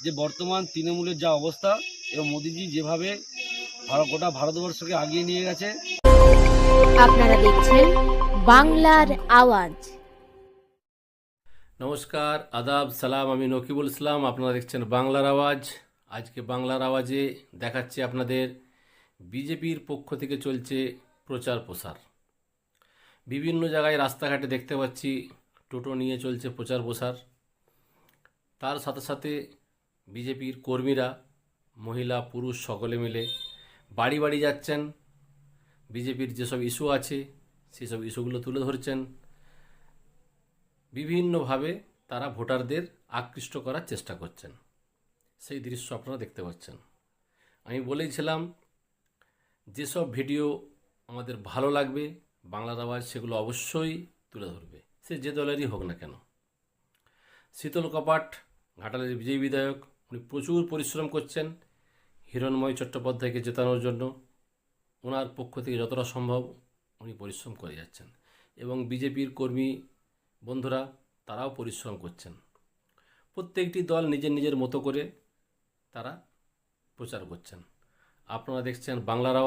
যে বর্তমান তৃণমূলের যা অবস্থা এবং মোদিজি যেভাবে গোটা ভারতবর্ষকে আগিয়ে নিয়ে গেছে। আপনারা দেখছেন বাংলার আওয়াজ। নমস্কার, আদাব, সালাম। আমি নকিবুল ইসলাম, আপনারা দেখছেন বাংলার আওয়াজ। আজকে বাংলার আওয়াজে দেখাচ্ছি আপনাদের বিজেপির পক্ষ থেকে চলছে প্রচার প্রসার। বিভিন্ন জায়গায় রাস্তাঘাটে দেখতে পাচ্ছি টোটো নিয়ে চলছে প্রচার প্রসার। তার সাথে সাথে বিজেপির কর্মীরা, মহিলা পুরুষ সকলে মিলে বাড়ি বাড়ি যাচ্ছেন, বিজেপির যেসব ইস্যু আছে সেসব ইস্যুগুলো তুলে ধরছেন। বিভিন্নভাবে তারা ভোটারদের আকৃষ্ট করার চেষ্টা করছেন, সেই দৃশ্য আপনারা দেখতে পাচ্ছেন। আমি বলেছিলাম যেসব ভিডিও আমাদের ভালো লাগবে বাংলার আওয়াজ সেগুলো অবশ্যই তুলে ধরবে, সে যে দলেরই হোক না কেন। শীতল কপাট ঘাটালের বিজয়ী বিধায়ক, উনি প্রচুর পরিশ্রম করছেন হিরণময় চট্টোপাধ্যায়কে জেতানোর জন্য। ওনার পক্ষ থেকে যতটা সম্ভব উনি পরিশ্রম করে যাচ্ছেন এবং বিজেপির কর্মী বন্ধুরা তারাও পরিশ্রম করছেন। প্রত্যেকটি দল নিজের নিজের মতো করে তারা প্রচার করছেন। আপনারা দেখছেন বাংলার আওয়াজ।